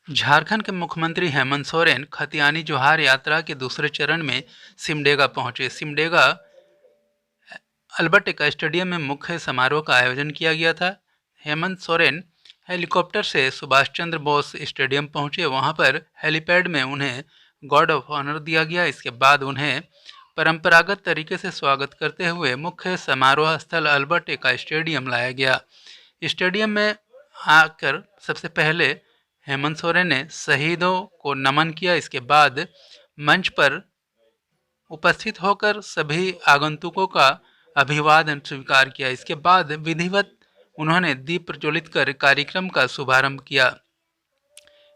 झारखंड के मुख्यमंत्री हेमंत सोरेन खतियानी जोहार यात्रा के दूसरे चरण में सिमडेगा पहुंचे। सिमडेगा अल्बर्ट स्टेडियम में मुख्य समारोह का आयोजन किया गया था। हेमंत सोरेन हेलीकॉप्टर से सुभाष चंद्र बोस स्टेडियम पहुंचे। वहां पर हेलीपैड में उन्हें गार्ड ऑफ ऑनर दिया गया। इसके बाद उन्हें परंपरागत तरीके से स्वागत करते हुए मुख्य समारोह स्थल अल्बर्ट स्टेडियम लाया गया। स्टेडियम में आकर सबसे पहले हेमंत सोरेन ने शहीदों को नमन किया। इसके बाद मंच पर उपस्थित होकर सभी आगंतुकों का अभिवादन स्वीकार किया। इसके बाद विधिवत उन्होंने दीप प्रज्वलित कर कार्यक्रम का शुभारंभ किया।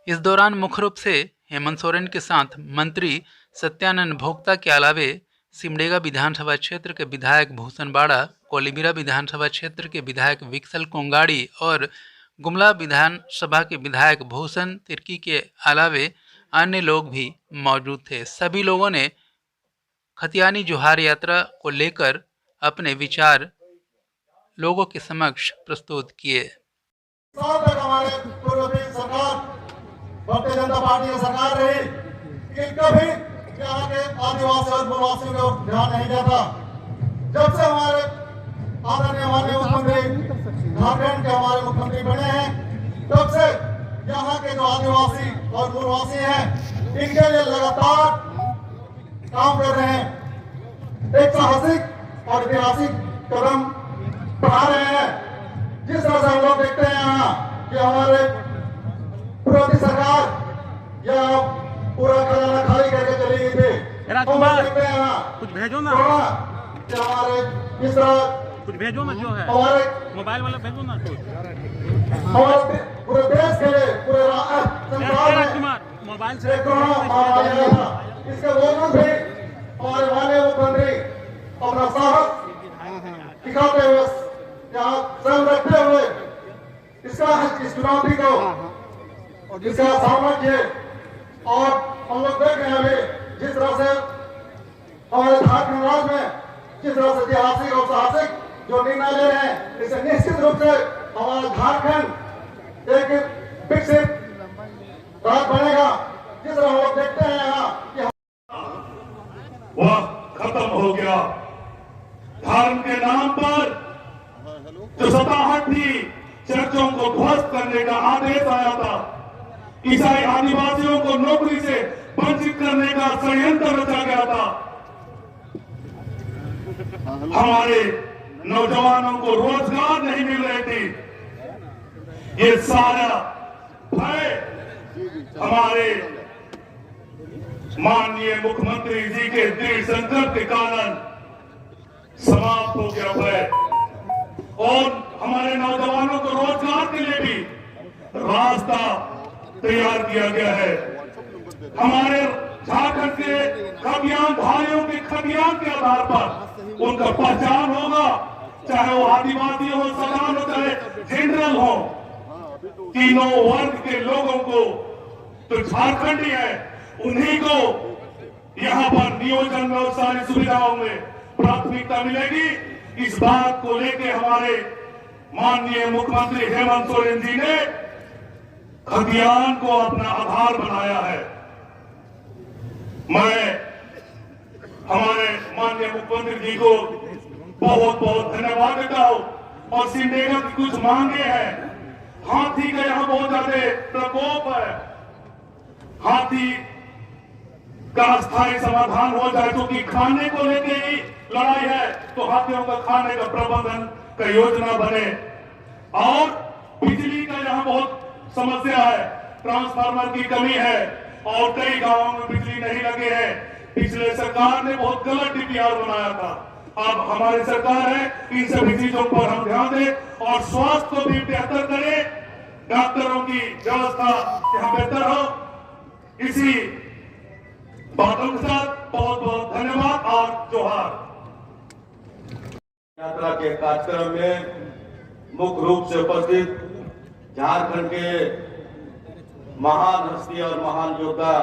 इस दौरान मुख्य रूप से हेमंत सोरेन के साथ मंत्री सत्यानंद भोक्ता के अलावे सिमडेगा विधानसभा क्षेत्र के विधायक भूषण बाड़ा, कोलीबिरा विधानसभा क्षेत्र के विधायक विक्सल कोंगाड़ी और गुमला विधानसभा के विधायक भूषण तिर्की के अलावे अन्य लोग भी मौजूद थे। सभी लोगों ने खतियानी जोहार यात्रा को लेकर अपने विचार लोगों के समक्ष प्रस्तुत किए। हमारे सरकार भारतीय जनता पार्टी की सरकार रही, कभी यहाँ के आदिवासी और वनवासियों को ध्यान नहीं देता। जब से हमारे आदरणीय माननीय मुख्यमंत्री झारखंड के हमारे मुख्यमंत्री बने हैं, तब से यहाँ के जो आदिवासी और वनवासी हैं, इनके लिए लगातार काम कर रहे हैं। एक साहसिक और ऐतिहासिक कदम बढ़ा रहे हैं। जिस तरह से हम लोग देखते हैं यहाँ कि हमारे पूर्व सरकार या पूरा खजाना खाली करके चली गई थी। हम देखते हैं यहाँ कुछ भेजो ना, कि हमारे इस तरह कुछ भेजो ना, जो है हमारे मोबाइल वाला भेजो ना, हमारे पूरे देश के लिए पूरे संसार में मोबाइल से कोरोना महामारी आया था। इसके बावजूद भी हमारे माननीय मुख्यमंत्री अपना साहस दिखाते हुए यहाँ स्वयं रखते हुए इस चुनौती को इसका सामना किए। और हम लोग देख रहे हैं अभी जिस तरह से हमारे झारखंड राज्य में जिस तरह से ऐतिहासिक और साहसिक जो निर्णय ले रहे हैं, इससे निश्चित रूप से हमारा झारखंड एक विकसित राज्य बनेगा। जिस तरह हम लोग देखते हैं यहाँ कि वह खत्म हो गया। धर्म के नाम पर जो सताहट थी, चर्चों को ध्वस्त करने का आदेश आया था, ईसाई आदिवासियों को नौकरी से वंचित करने का षड्यंत्र रचा गया था, हमारे नौजवानों को रोजगार नहीं मिल रहे थे, ये सारा भय हमारे माननीय मुख्यमंत्री जी के दृढ़ संकल्प के कारण समाप्त हो गया भय। और हमारे नौजवानों को रोजगार के लिए भी रास्ता तैयार किया गया है। हमारे झारखंड के खतियान भाइयों के खतियान के आधार पर उनका पहचान होगा, चाहे वो आदिवासी हो, समान हो, चाहे जनरल हो। तीनों वर्ग के लोगों को तो झारखंडी है, उन्हीं को यहाँ पर नियोजन में और सारी सुविधाओं में प्राथमिकता मिलेगी। इस बात को लेकर हमारे माननीय मुख्यमंत्री हेमंत सोरेन जी ने खतियान को अपना आधार बनाया है। मैं हमारे माननीय मुख्यमंत्री जी को बहुत बहुत धन्यवाद देता हूं। और सिमडेगा की कुछ मांगे हैं। हाथी का यहाँ बहुत ज्यादा प्रकोप है, हाथी का स्थायी समाधान हो जाए, क्योंकि खाने को लेके ही लड़ाई है, तो हाथियों का खाने का प्रबंधन का योजना बने। और बिजली का यहाँ बहुत समस्या है, ट्रांसफार्मर की कमी है और कई गांवों में बिजली नहीं लगे हैं। पिछले सरकार ने बहुत गलत डीपीआर बनाया था। अब हमारी सरकार है, इन सभी चीजों पर हम ध्यान दें और स्वास्थ्य को भी बेहतर करें, डॉक्टरों की व्यवस्था यहाँ बेहतर हो। इसी बातों के साथ बहुत बहुत धन्यवाद और जोहार। यात्रा के कार्यक्रम में मुख्य रूप से उपस्थित झारखंड के महान हस्ती और महान योद्धा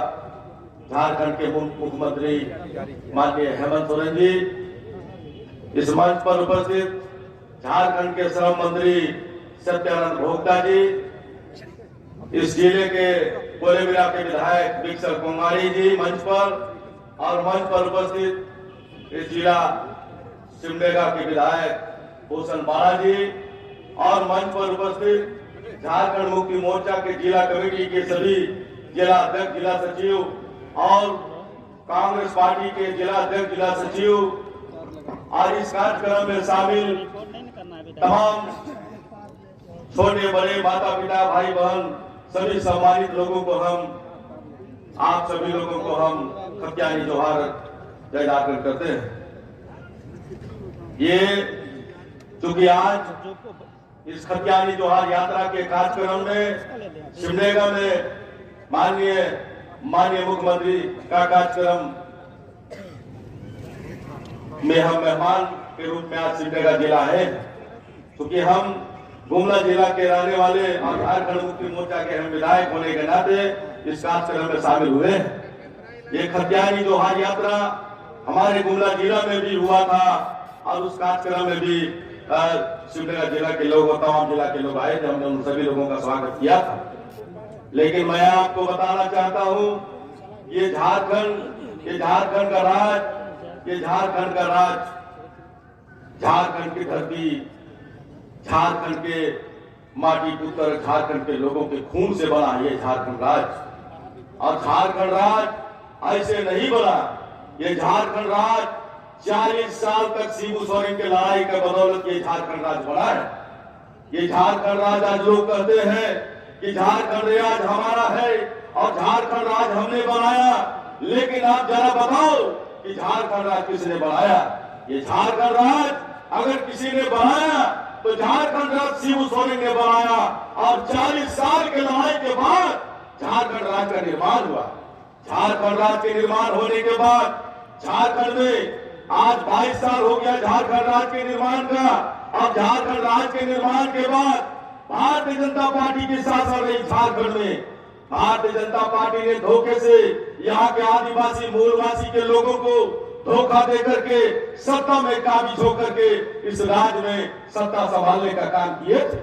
झारखंड के मुख्यमंत्री माननीय हेमंत सोरेन जी, इस मंच पर उपस्थित झारखंड के श्रम मंत्री सत्यानंद भोक्ता जी, इस जिले के कोलेबिरा के विधायक बिक्सर कुमारी जी मंच पर, और मंच पर उपस्थित इस जिला सिमडेगा के विधायक भूषण बाला जी, और मंच पर उपस्थित झारखंड मुक्ति मोर्चा के जिला कमेटी के सभी जिला अध्यक्ष, जिला सचिव और कांग्रेस पार्टी के जिला अध्यक्ष, जिला सचिव, और इस कार्यक्रम में शामिल तमाम छोटे बड़े माता पिता भाई बहन सभी सम्मानित लोगों को आप सभी लोगों को हम खतियानी जोहार जय जाकर करते हैं। ये चूंकि आज इस खतियानी जोहार यात्रा के कार्यक्रम में सिमडेगा में माननीय मुख्यमंत्री का कार्यक्रम में हम मेहमान के रूप में आज सिमडेगा जिला है, क्योंकि हम गुमला जिला के रहने वाले और झारखंड मुक्ति मोर्चा के हम विधायक होने के नाते इस कार्यक्रम में शामिल हुए। ये खतियानी जोहार यात्रा हमारे गुमला जिला में भी हुआ था, और उस कार्यक्रम में भी सिमडेगा जिला के लोग और तमाम जिला के लोग आए थे। हमने उन सभी लोगों का स्वागत किया था। लेकिन मैं आपको बताना चाहता हूं, ये झारखंड का राज, झारखंड की धरती, झारखंड के माटी पुत्र, झारखंड के लोगों के खून से बना ये झारखंड राज। और झारखंड राज ऐसे नहीं बना, ये झारखंड राज 40 साल तक शिबू सोरेन के लड़ाई के बदौलत ये झारखंड राज बना है। ये झारखंड राज आज लोग कहते हैं कि झारखंड राज हमारा है और झारखंड राज हमने बनाया, लेकिन आप जरा बताओ कि झारखंड राज किसने बनाया? ये झारखंड राज अगर किसी ने बनाया तो झारखंड राज शिबू सोरेन ने बनाया, और 40 साल के लड़ाई के बाद झारखंड राज का निर्माण हुआ। झारखंड राज के निर्माण होने के बाद झारखंड में आज 22 साल हो गया झारखंड राज के निर्माण का, और झारखंड राज के निर्माण के बाद भारतीय जनता पार्टी के शासन रही झारखंड में। भारतीय जनता पार्टी ने धोखे से यहाँ के आदिवासी मूलवासी के लोगों को धोखा देकर के सत्ता में काबिज होकर के इस राज्य में सत्ता संभालने का काम किए थे।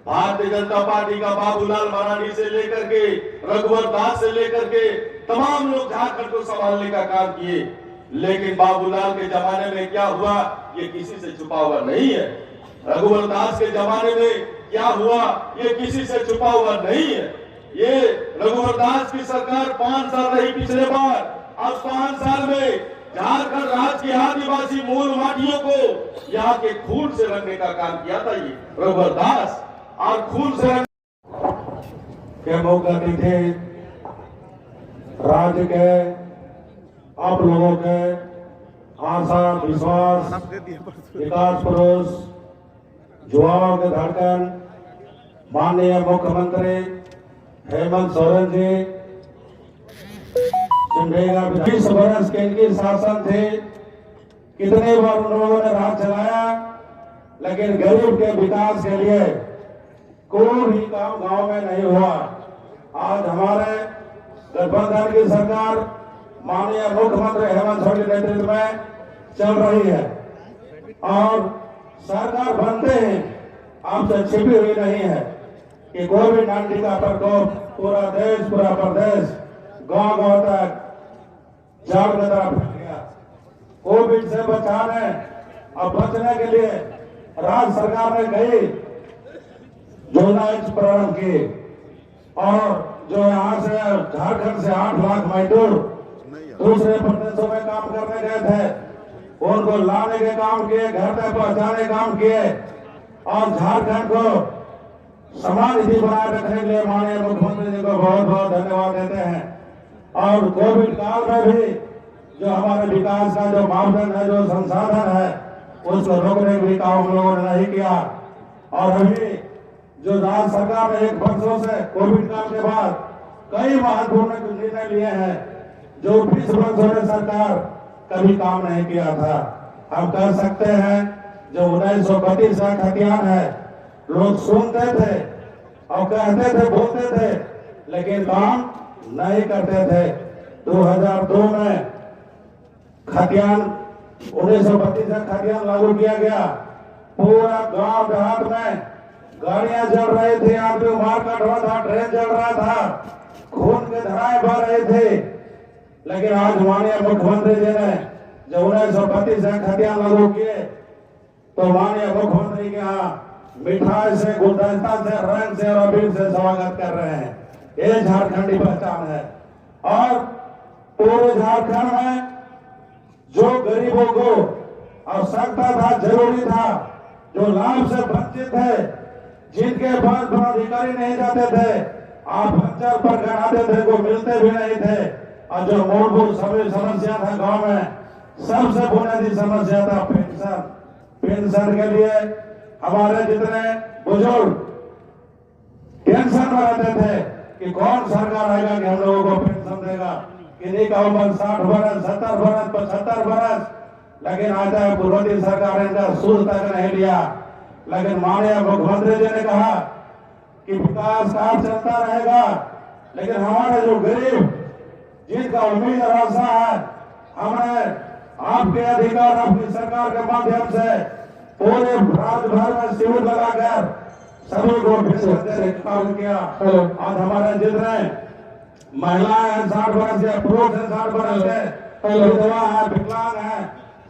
भारतीय जनता पार्टी का बाबूलाल मरांडी से लेकर के रघुवर दास से लेकर के तमाम लोग झारखंड को संभालने का काम किए, लेकिन बाबूलाल के जमाने में क्या हुआ ये किसी से छुपा हुआ नहीं है। रघुवर दास के जमाने में क्या हुआ ये किसी से छुपा हुआ नहीं है। ये रघुवर दास की सरकार 5 साल रही पिछले बार, और 5 साल में झारखंड राज्य के आदिवासी मूल माटियों को यहाँ के खून से रंगने का काम किया था ये रघुवर दास, और खून से के मौका थे राज्य के आप लोगों के आशा विश्वास विकास पुरुष युवाओं के धड़कन माननीय मुख्यमंत्री हेमंत सोरेन जी, सिमडेगा 20 वर्ष के इनके शासन थे, कितने बार उन लोगों ने राज चलाया, लेकिन गरीब के विकास के लिए कोई भी काम गांव में नहीं हुआ। आज हमारे गठबंधन की सरकार माननीय मुख्यमंत्री हेमंत सोरेन के नेतृत्व में चल रही है, और सरकार बनते हैं आपसे छिपी हुई नहीं है कि कोविड-19 का प्रकोप पूरा देश, पूरा प्रदेश, गांव-गांव तक जड़ की तरफ फैल गया। कोविड से बचाने और बचने के लिए राज्य सरकार ने कई योजनाएं प्रारंभ की, और जो यहाँ से झारखंड से 8 लाख मजदूर दूसरे प्रदेशों में काम करने गए थे, उनको लाने के काम किए, घर तक पहुंचाने काम किए, और झारखंड को समान स्थिति बनाए रखने के लिए माननीय मुख्यमंत्री जी को बहुत बहुत धन्यवाद देते हैं। और कोविड काल में भी जो हमारे विकास का जो मापदंड है, जो संसाधन है, उसको रोकने के लिए काम हम लोगों ने नहीं किया। और अभी जो राज्य सरकार ने 1 वर्षों से कोविड काल के बाद कई महत्वपूर्ण निर्णय लिए हैं, जो 20 वर्षों में सरकार कभी काम नहीं किया था। हम कह सकते हैं जो 1932 का खतियान है, लोग सुनते थे और कहते थे, बोलते थे, लेकिन काम नहीं करते थे। 2002 में खतियान 1932 का खतियान लागू किया गया। पूरा गांव देहात में गाड़ियां चल रही थी, आदमी मार काट रहा था, ट्रेन चल रहा था, खून के धाराएं बह रहे थे। लेकिन आज माननीय मुख्यमंत्री जी ने जब 1932 से खतियान लागू किए तो माननीय मुख्यमंत्री के यहाँ मिठाई से, गुलदस्ता से, रंग से और अबीर से स्वागत कर रहे हैं। ये झारखंडी पहचान है। और पूरे झारखंड में जो गरीबों को आवश्यकता था, जरूरी था, जो लाभ से वंचित है, जिनके पास पदाधिकारी नहीं जाते थे, आप पंचायत पर गणाते थे, को मिलते भी नहीं थे, और जो मूलभूत सभी समस्या था गांव में, सबसे बुनियादी समस्या था पेंशन। पेंशन के लिए हमारे जितने बुजुर्ग टेंशन में रहते थे कि कौन सरकार आएगा कि हम लोगों को पेंशन देगा। किन्हीं का उम्र 60 बरस, 70 बरस, 75 बरस, लेकिन आज तक मोदी सरकार ने इनका सूद तक नहीं लिया। लेकिन माननीय मुख्यमंत्री जी ने कहा कि विकास कार्य चलता रहेगा, लेकिन हमारे जो गरीब जिनका उम्मीद और आशा है, हमने आपके अधिकार, आपकी सरकार के माध्यम से पूरे राज्य भर में शिविर लगाकर सभी को काम किया। आज हमारे जितने महिलाएं हैं 60 वर्ष या पुरुष हैं 60 वर्ष के, विधवा है, विकलांग है,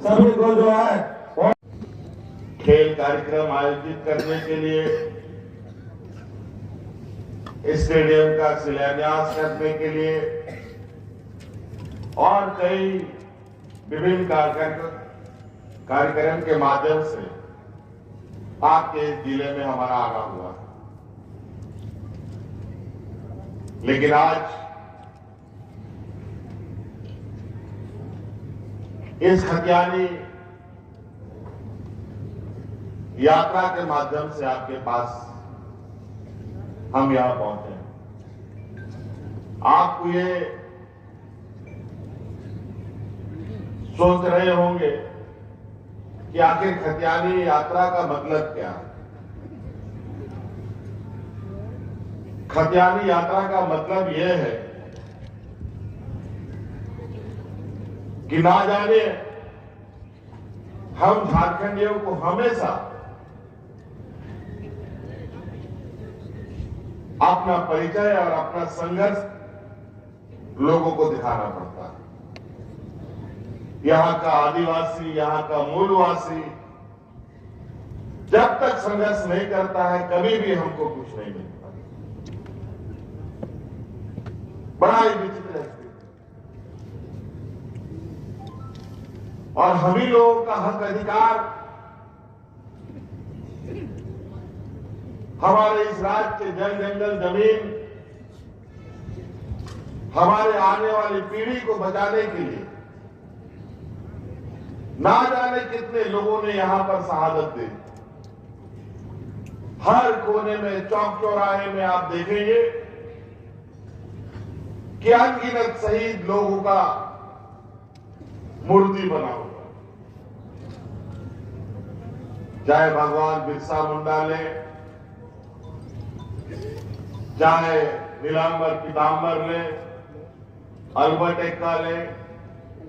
सभी को जो है खेल कार्यक्रम आयोजित करने के लिए, स्टेडियम का शिलान्यास करने के लिए और कई विभिन्न कार्यक्रम के माध्यम से आपके जिले में हमारा आना हुआ। लेकिन आज इस खतियानी यात्रा के माध्यम से आपके पास हम यहां पहुंचे। आपको ये सोच रहे होंगे कि आखिर खतियानी यात्रा का मतलब क्या है। खतियानी यात्रा का मतलब यह है कि ना जाने हम झारखंडियों को हमेशा अपना परिचय और अपना संघर्ष लोगों को दिखाना पड़ता है। यहां का आदिवासी, यहां का मूलवासी जब तक संघर्ष नहीं करता है, कभी भी हमको कुछ नहीं मिलता। बड़ा ही विचित्र है। और हम ही लोगों का हक अधिकार हमारे इस राज्य के जल जंगल जमीन हमारे आने वाली पीढ़ी को बचाने के लिए ना जाने कितने लोगों ने यहां पर शहादत दी। हर कोने में, चौक चौराहे में आप देखेंगे कि अनगिनत शहीद लोगों का मूर्ति बना हुआ। चाहे भगवान बिरसा मुंडा ले, चाहे नीलांबर पीताम्बर ले, अल्बर्ट एक्का ले,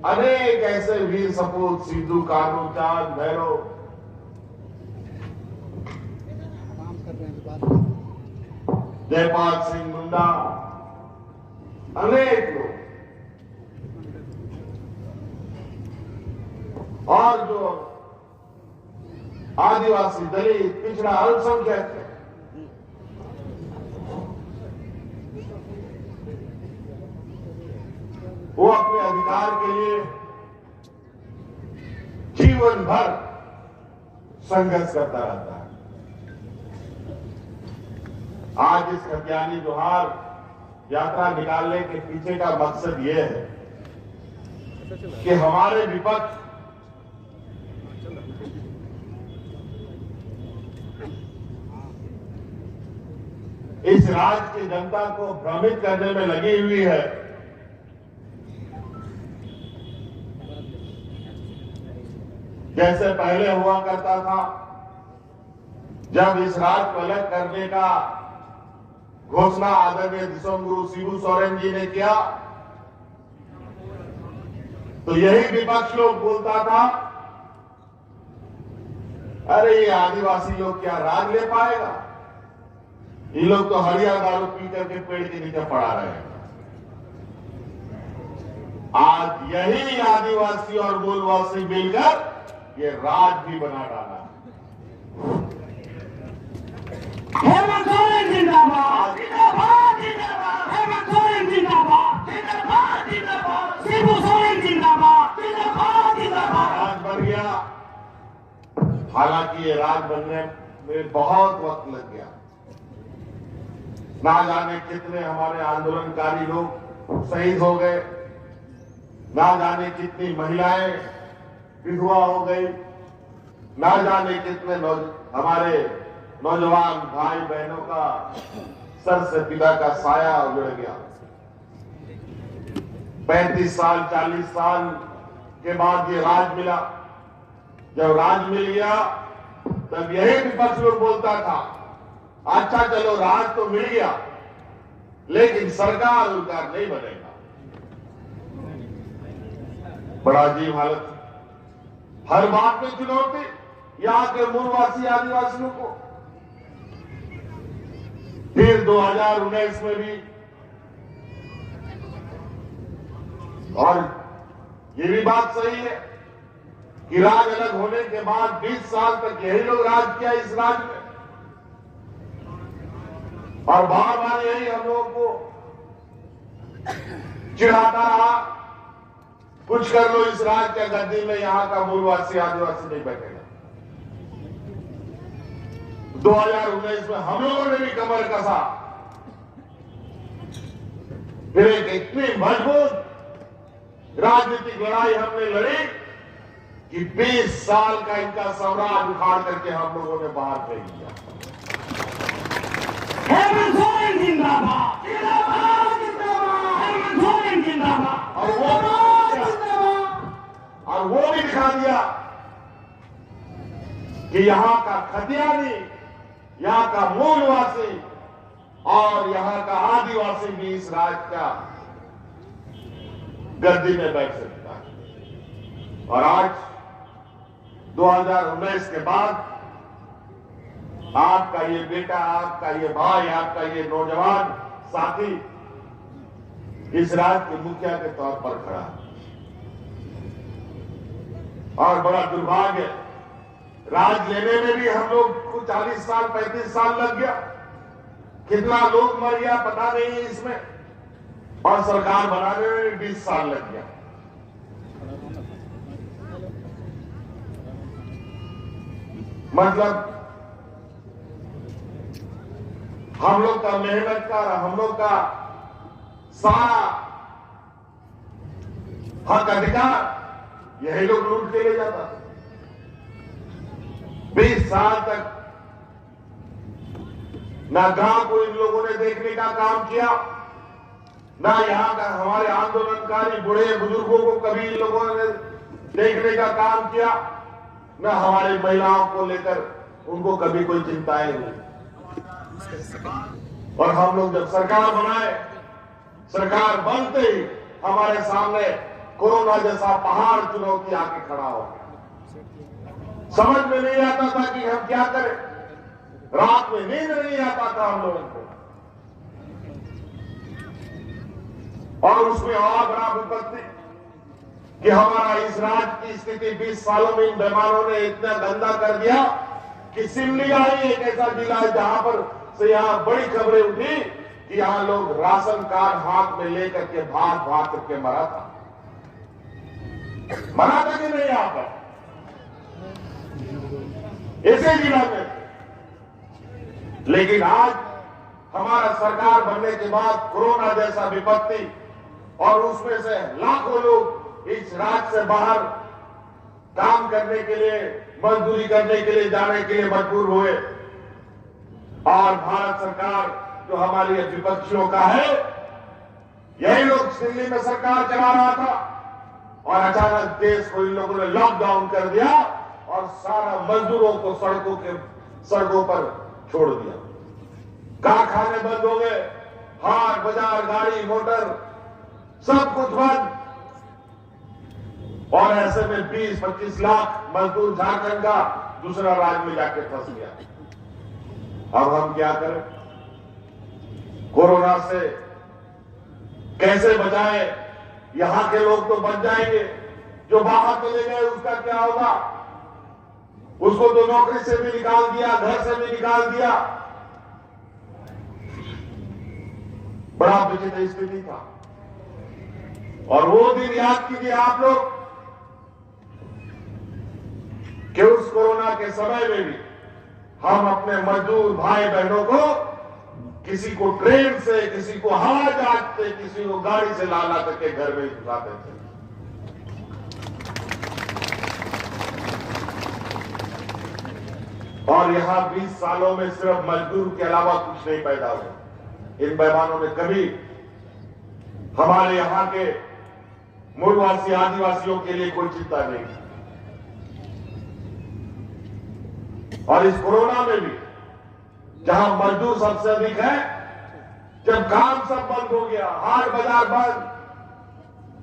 अनेक ऐसे वीर सपूत, सिद्धू कानू, चांद, भैरव, जयपाल सिंह मुंडा, अनेक लोग, और जो आदिवासी, दलित, पिछड़ा, अल्पसंख्यक है, वो अपने अधिकार के लिए जीवन भर संघर्ष करता रहता है। आज इस खतियानी जोहार यात्रा निकालने के पीछे का मकसद यह है कि हमारे विपक्ष इस राज्य की जनता को भ्रमित करने में लगी हुई है। जैसे पहले हुआ करता था, जब इस राज्य को अलग करने का घोषणा आदरणीय दिसोमगुरु शिबू सोरेन जी ने किया, तो यही विपक्ष लोग बोलता था, अरे ये आदिवासी लोग क्या राज ले पाएगा, ये लोग तो हरिया दारू पी करके पेड़ के नीचे पड़ा रहे हैं। आज यही आदिवासी और मूलवासी मिलकर ये राज भी बना डाला। हेमंत सोरेन जिंदाबाद, जिंदाबाद, जिंदाबाद। हेमंत सोरेन जिंदाबाद, जिंदाबाद, जिंदाबाद। शिबू सोरेन जिंदाबाद, जिंदाबाद, जिंदाबाद। राज बन गया। हालांकि ये राज बनने में बहुत वक्त लग गया। ना जाने कितने हमारे आंदोलनकारी लोग शहीद हो गए, ना जाने कितनी महिलाएं विधवा हो गई, ना जाने कितने हमारे नौजवान भाई बहनों का सर से पिता का साया उजड़ गया। 35 साल 40 साल के बाद ये राज मिला। जब राज मिल गया तब यही विपक्ष लोग बोलता था, अच्छा चलो राज तो मिल गया लेकिन सरकार उनका नहीं बनेगा। बड़ा अजीब हालत। हर बात में चुनौती यहाँ के मूलवासी आदिवासियों को। फिर 2019 में भी, और ये भी बात सही है कि राज अलग होने के बाद 20 साल तक यही लोग राज किया इस राज्य में, और बार बार यही हम लोगों को चिढ़ाता रहा, कुछ कर लो इस राज्य के गद्दी में यहां का मूलवासी आदिवासी नहीं बैठेगा। 2019 में हम लोगों ने भी कमर कसा। फिर एक इतनी मजबूत राजनीतिक लड़ाई हमने लड़ी कि 20 साल का इनका साम्राज्य उखाड़ करके हम लोगों ने बाहर फेंक दिया। हेमंत सोरेन जिंदाबाद, जिंदाबाद, जिंदाबाद। हेमंत सोरेन जिंदाबाद, और वो भी दिखा दिया कि यहां का खतियानी, यहां का मूलवासी और यहां का आदिवासी भी इस राज्य का गद्दी में बैठ सकता है। और आज 2019 के बाद आपका ये बेटा, आपका ये भाई, आपका ये नौजवान साथी इस राज्य के मुखिया के तौर पर खड़ा है। और बड़ा दुर्भाग्य, राज लेने में भी हम लोग को 40 साल 35 साल लग गया। कितना लोग मर गया पता नहीं इसमें, और सरकार बनाने में 20 साल लग गया। मतलब हम लोग का मेहनत का, हम लोग का सारा हक अधिकार यही लोग लूट के ले जाता था। 20 साल तक ना गांव को इन लोगों ने देखने का काम किया, ना यहाँ का हमारे आंदोलनकारी बूढ़े बुजुर्गों को कभी इन लोगों ने देखने का काम किया, ना हमारी महिलाओं को लेकर उनको कभी कोई चिंताएं नहीं। और हम लोग जब सरकार बनाए, सरकार बनते ही हमारे सामने कोरोना जैसा पहाड़ चुनौती आके खड़ा हो गया। समझ में नहीं आता था कि हम क्या करें। रात में नींद नहीं आता था हम लोगों को। और उसमें और बड़ा विपत्ति कि हमारा इस राज्य की स्थिति 20 सालों में इन बेमानों ने इतना गंदा कर दिया कि सिमलिया ही एक ऐसा जिला है जहां पर से यहां बड़ी खबरें उठी कि यहां लोग राशन कार्ड हाथ में लेकर के भाग भाग करके मरा था कि नहीं यहां पर, इसी जिला में। लेकिन आज हमारा सरकार बनने के बाद कोरोना जैसा विपत्ति, और उसमें से लाखों लोग इस राज्य से बाहर काम करने के लिए, मजदूरी करने के लिए जाने के लिए मजबूर हुए। और भारत सरकार जो हमारी विपक्षियों का है, यही लोग दिल्ली में सरकार चला रहा था, और अचानक देश को इन लोगों ने लॉकडाउन कर दिया और सारा मजदूरों को सड़कों पर छोड़ दिया। कारखाने बंद हो गए, हाट बाजार गाड़ी मोटर सब कुछ बंद। और ऐसे में 20-25 लाख मजदूर झारखंड का दूसरा राज्य में जाके फंस गया। अब हम क्या करें? कोरोना से कैसे बचाए। यहां के लोग तो बच जाएंगे, जो बाहर चले गए उसका क्या होगा? उसको तो नौकरी से भी निकाल दिया, घर से भी निकाल दिया। बड़ा विचित्र स्थिति था। और वो दिन याद कीजिए आप लोग कि उस कोरोना के समय में भी हम अपने मजदूर भाई बहनों को किसी को ट्रेन से, किसी को हवाई जहाज से, किसी को गाड़ी से ला करके घर में घुसाते थे। और यहां 20 सालों में सिर्फ मजदूर के अलावा कुछ नहीं पैदा हुआ। इन बेईमानों ने कभी हमारे यहां के मूलवासी आदिवासियों के लिए कोई चिंता नहीं की। और इस कोरोना में भी जहां मजदूर सबसे अधिक है, जब काम सब बंद हो गया, हाट बाजार बंद,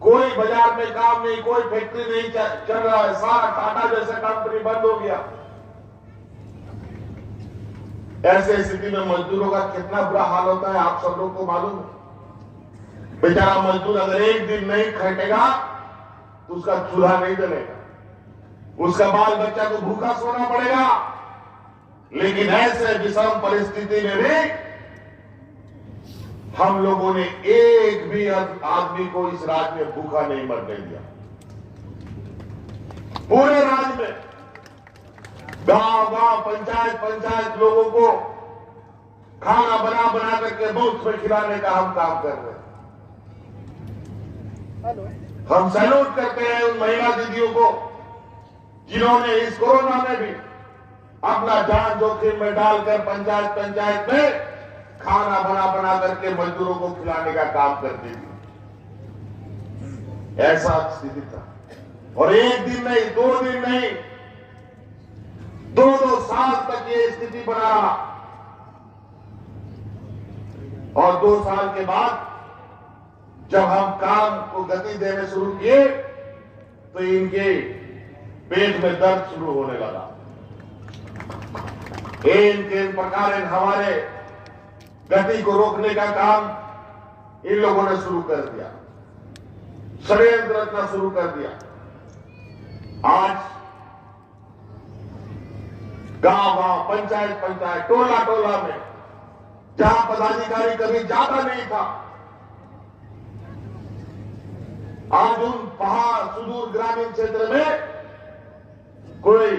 कोई बाजार में काम नहीं, कोई फैक्ट्री नहीं चल रहा है, सारा टाटा जैसे कंपनी बंद हो गया। ऐसे स्थिति में मजदूरों का कितना बुरा हाल होता है आप सब लोग को मालूम है। बेचारा मजदूर अगर एक दिन नहीं खटेगा तो उसका चूल्हा नहीं जलेगा, उसका बाल बच्चा को भूखा सोना पड़ेगा। लेकिन ऐसे विषम परिस्थिति में भी हम लोगों ने एक भी आदमी को इस राज्य में भूखा नहीं मरने दिया। पूरे राज्य में गांव-गांव, पंचायत लोगों को खाना बना करके मुफ्त में खिलाने का हम काम कर रहे हैं। हम सैल्यूट करते हैं उन महिला दीदियों को जिन्होंने इस कोरोना में भी अपना जान जोखिम में डालकर पंचायत में खाना बना करके मजदूरों को खिलाने का काम करती थी। ऐसा स्थिति था। और एक दिन नहीं, 2 दिन नहीं, 2 साल तक ये स्थिति बना रहा। और 2 साल के बाद जब हम काम को गति देने शुरू किए तो इनके पेट में दर्द शुरू होने लगा। इनके प्रकार हमारे गति को रोकने का काम इन लोगों ने शुरू कर दिया, षड्यंत्र रचना शुरू कर दिया। आज गांव-गांव, पंचायत, टोला में जहां पदाधिकारी कभी जाता नहीं था, आज उन पहाड़ सुदूर ग्रामीण क्षेत्र में कोई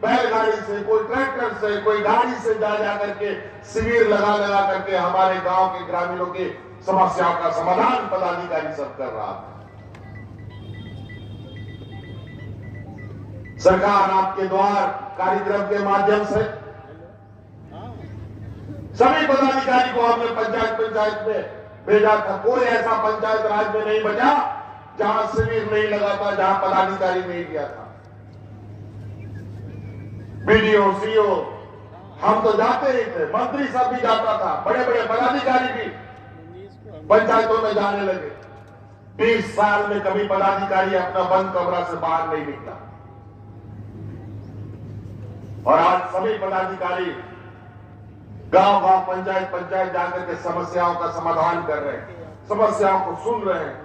बैलगाड़ी से, कोई ट्रैक्टर से, कोई गाड़ी से जा करके शिविर लगा करके हमारे गांव के ग्रामीणों की समस्याओं का समाधान पदाधिकारी सब कर रहा था। सरकार आपके द्वार कार्यक्रम के माध्यम से सभी पदाधिकारी को हमने पंचायत में भेजा था। कोई ऐसा पंचायत राज में नहीं बचा जहां शिविर नहीं लगा था, जहां पदाधिकारी नहीं गया था। बीडीओ, सीओ, हम तो जाते ही थे, मंत्री सब भी जाता था, बड़े बड़े पदाधिकारी भी पंचायतों में जाने लगे। 20 साल में कभी पदाधिकारी अपना बंद कमरा से बाहर नहीं निकला। और आज सभी पदाधिकारी गांव-गांव, पंचायत जाकर के समस्याओं का समाधान कर रहे हैं, समस्याओं को सुन रहे हैं।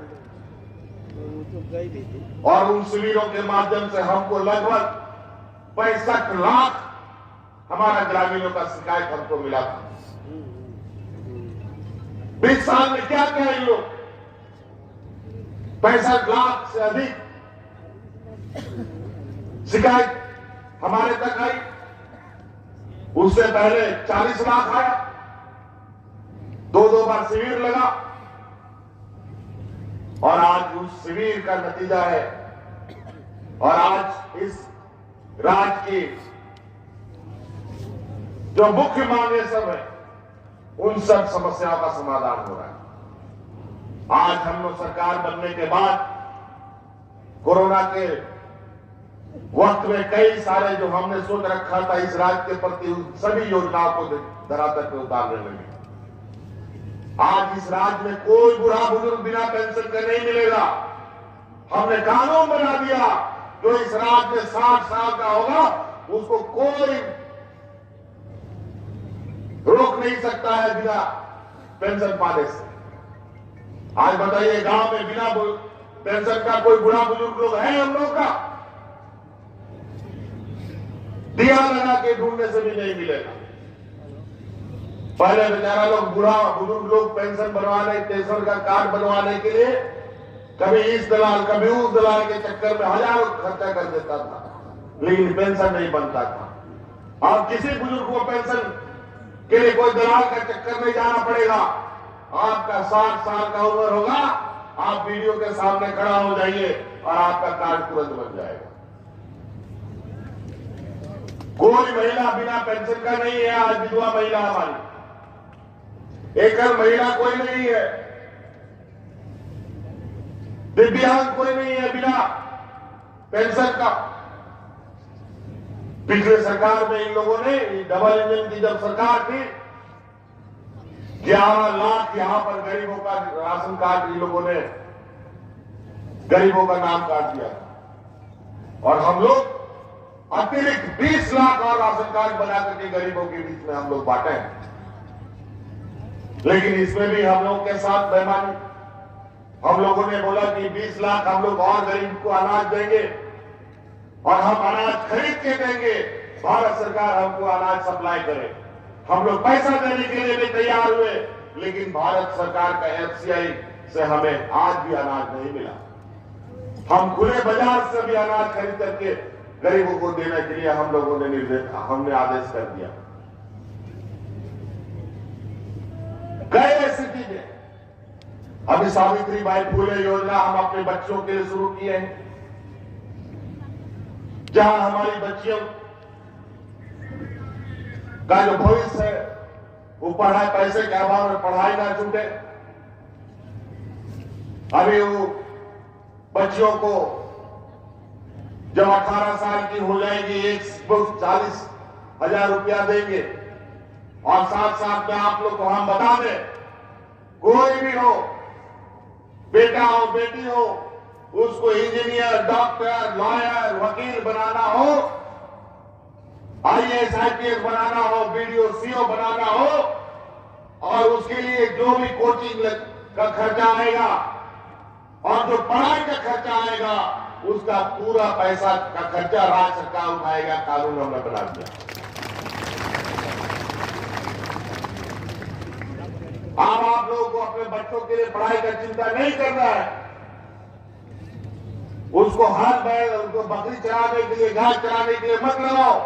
और उन शिविरों के माध्यम से हमको लगभग 65 लाख हमारा ग्रामीणों का शिकायत हमको मिला था। 20 साल में क्या क्या है लोग, 65 लाख से अधिक शिकायत हमारे तक आई। उससे पहले 40 लाख आया, 2 बार शिविर लगा। और आज उस शिविर का नतीजा है, और आज इस राज्य की जो मुख्य मांगे सब है, उन सब समस्याओं का समाधान हो रहा है। आज हम लोग सरकार बनने के बाद कोरोना के वक्त में कई सारे जो हमने सोच रखा था इस राज्य के प्रति, उन सभी योजनाओं को धरातल पर उतारने लगे। आज इस राज्य में कोई बूढ़ा बुजुर्ग बिना पेंशन के नहीं मिलेगा। हमने कानून बना दिया, जो इस राज्य में 60 साल का होगा उसको कोई रोक नहीं सकता है बिना पेंशन पाने से। आज बताइए गांव में बिना पेंशन का कोई बुढ़ा बुजुर्ग लोग है हम लोग का? दिया लगा के ढूंढने से भी नहीं मिलेगा। पहले बेचारा लोग बुढ़ा बुजुर्ग लोग पेंशन बनवाने, पेंशन का कार्ड बनवाने के लिए कभी इस दलाल कभी उस दलाल के चक्कर में हजारों खर्चा कर देता था, लेकिन पेंशन नहीं बनता था। अब किसी बुजुर्ग को पेंशन के लिए कोई दलाल का चक्कर नहीं जाना पड़ेगा। आपका 60 साल का उम्र होगा, आप वीडियो के सामने खड़ा हो जाइए और आपका कार्ड तुरंत बन जाएगा। कोई महिला बिना पेंशन का नहीं है। आज विधवा महिला हमारी, एकल महिला कोई नहीं है, दिव्यांग कोई नहीं है बिना पेंशन का। पिछले सरकार में इन लोगों ने, डबल इंजन की जब सरकार थी, 11 लाख यहां पर गरीबों का राशन कार्ड इन लोगों ने गरीबों का नाम काट दिया और हम लोग अतिरिक्त 20 लाख और राशन कार्ड बना करके गरीबों के बीच में हम लोग बांटे हैं। लेकिन इसमें भी हम लोग के साथ बेईमानी। हम लोगों ने बोला कि 20 लाख हम लोग और गरीब को अनाज देंगे और हम अनाज खरीद के देंगे, भारत सरकार हमको अनाज सप्लाई करे। हम लोग पैसा देने के लिए भी तैयार हुए, लेकिन भारत सरकार का एफसीआई से हमें आज भी अनाज नहीं मिला। हम खुले बाजार से भी अनाज खरीद करके गरीबों को देने के लिए हम लोगों ने हमने आदेश कर दिया। कई ऐसी चीजें, अभी सावित्री बाई फुले योजना हम अपने बच्चों के लिए शुरू किए हैं, जहां हमारी बच्चियों का जो भविष्य है वो पढ़ाई, पैसे के अभाव में पढ़ाई ना छूटे। अभी वो बच्चियों को जब 18 साल की हो जाएगी, एक बुक 40,000 रुपया देंगे और साथ में आप लोग को हम बता दें, कोई भी हो, बेटा हो बेटी हो, उसको इंजीनियर, डॉक्टर, लॉयर, वकील बनाना हो, IAS IPS बनाना हो, BDO CO बनाना हो, और उसके लिए जो भी कोचिंग का खर्चा आएगा और जो पढ़ाई का खर्चा आएगा, उसका पूरा पैसा का खर्चा राज्य सरकार उठाएगा। कानून हमने बना दिया। अब आप लोगों को अपने बच्चों के लिए पढ़ाई का चिंता नहीं करना है। उसको हाथ बैल, उनको बकरी चराने के लिए, घास चराने के लिए मत लगाओ,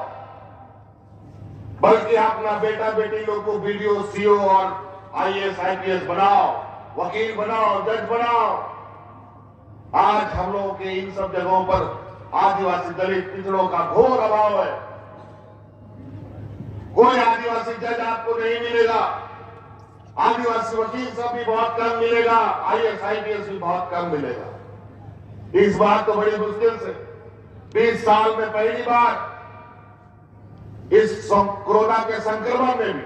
बल्कि अपना बेटा बेटी लोग को BDO CO और IAS IPS बनाओ, वकील बनाओ, जज बनाओ। आज हम लोगों के इन सब जगहों पर आदिवासी दलित पिछड़ों का घोर अभाव है। कोई आदिवासी जज आपको नहीं मिलेगा, आदिवासी वकील सब भी बहुत कम मिलेगा, IAS IPS भी बहुत कम मिलेगा। इस बार तो बड़ी मुश्किल से 20 साल में पहली बार इस कोरोना के संक्रमण में भी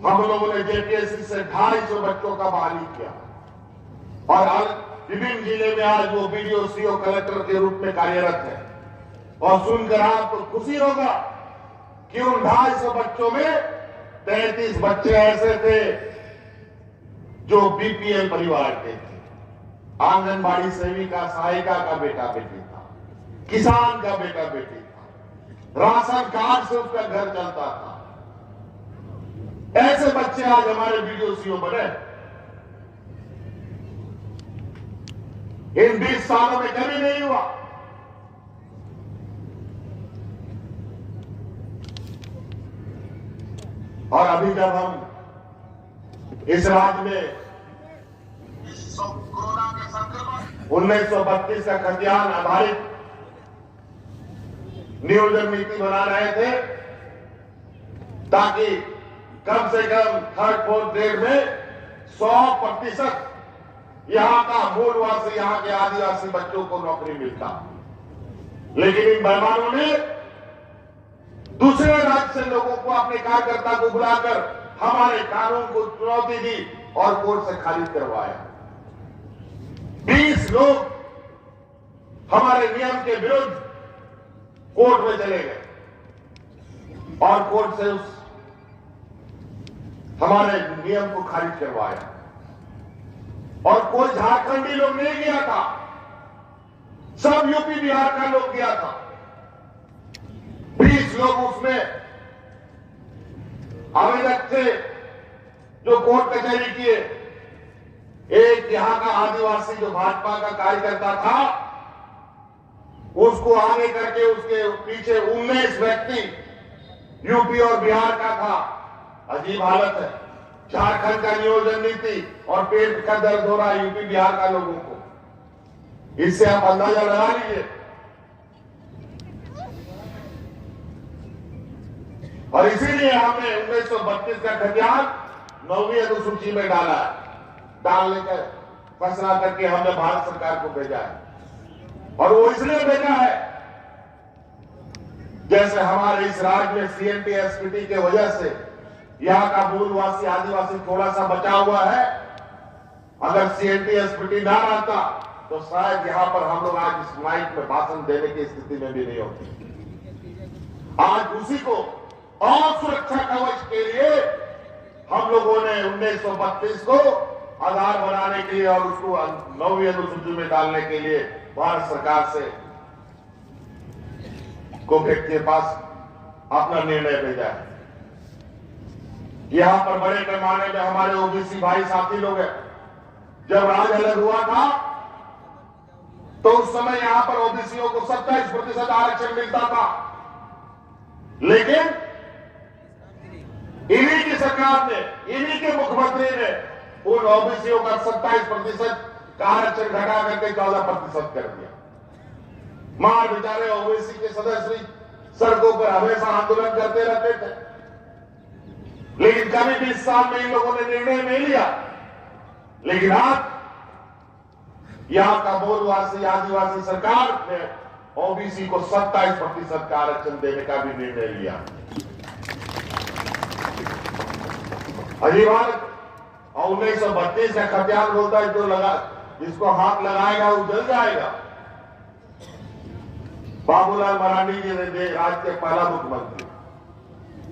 हम लोगों ने JPSC से 250 बच्चों का बहाली किया और विभिन्न जिले में आज वो BDO CO कलेक्टर के रूप में कार्यरत है। और सुनकर आपको खुशी होगा कि उन 250 बच्चों में 33 बच्चे ऐसे थे जो BPL परिवार के थे। आंगनबाड़ी सेविका, सहायिका का बेटा बेटी था, किसान का बेटा बेटी था, राशन कार्ड से उसका घर चलता था। ऐसे बच्चे आज हमारे BDO CO बने। इन 20 सालों में कभी नहीं हुआ। और अभी जब हम इस राज्य में कोरोना के संक्रमण 1932 का खतियान आधारित नियोजन नीति बना रहे थे, ताकि कम से कम 3rd 4th ग्रेड में 100% यहां का मूलवासी, यहां के आदिवासी बच्चों को नौकरी मिलता। लेकिन इन बेईमानों ने दूसरे राज्य से लोगों को, अपने कार्यकर्ता को बुलाकर हमारे कानून को चुनौती दी और कोर्ट से खारिज करवाया। 20 लोग हमारे नियम के विरुद्ध कोर्ट में चले गए और कोर्ट से उस हमारे नियम को खारिज करवाया और कोई झारखंडी लोग नहीं गया था, सब यूपी बिहार का लोग गया था। 20 लोग उसमें आवेदक थे जो कोर्ट कचहरी किए। एक यहां का आदिवासी जो भाजपा का कार्यकर्ता था, उसको आगे करके उसके पीछे 19 व्यक्ति यूपी और बिहार का था। अजीब हालत है। झारखंड का नियोजन नीति और पेट का दर्द हो रहा है यूपी बिहार का लोगों को। इससे आप अंदाजा लगा लीजिए। और इसीलिए हमने 1932 का खतियान 9वीं अनुसूची में डाला है। डालने का फैसला करके हमने भारत सरकार को भेजा है। और वो इसलिए भेजा है, जैसे हमारे इस राज्य में सीएनटी एसपीटी के वजह से यहां का मूलवासी आदिवासी थोड़ा सा बचा हुआ है। अगर सीएनटी एसपीटी ना रहता तो शायद यहां पर हम लोग आज इस माइक में भाषण देने की स्थिति में भी नहीं होती। आज उसी को और सुरक्षा कवच के लिए हम लोगों ने 1932 को आधार बनाने के लिए और उसको 9वीं अनुसूची में डालने के लिए भारत सरकार से कोकेट के पास अपना निर्णय भेजा है। यहां पर बड़े पैमाने में हमारे ओबीसी भाई साथी लोग हैं। जब राज अलग हुआ था तो उस समय यहां पर ओबीसीओं को 27% आरक्षण मिलता था, लेकिन इन्हीं की सरकार ने, इन्हीं के मुख्यमंत्री ने उन ओबीसीओं का 27% का आरक्षण घटा करके 14% कर दिया। मार बेचारे ओबीसी के सदस्य सड़कों पर हमेशा आंदोलन करते रहते थे, लेकिन कभी भी इस साल में इन लोगों ने निर्णय नहीं लिया। लेकिन आज यहां का मूलवासी आदिवासी सरकार ने ओबीसी को 27% का आरक्षण देने का भी निर्णय लिया। अजीब बात। और 1932 का खतियान बोलता है जो लगा, जिसको हाथ लगाएगा वो जल जाएगा। बाबूलाल मरांडी जी ने राज्य के पहला मुख्यमंत्री,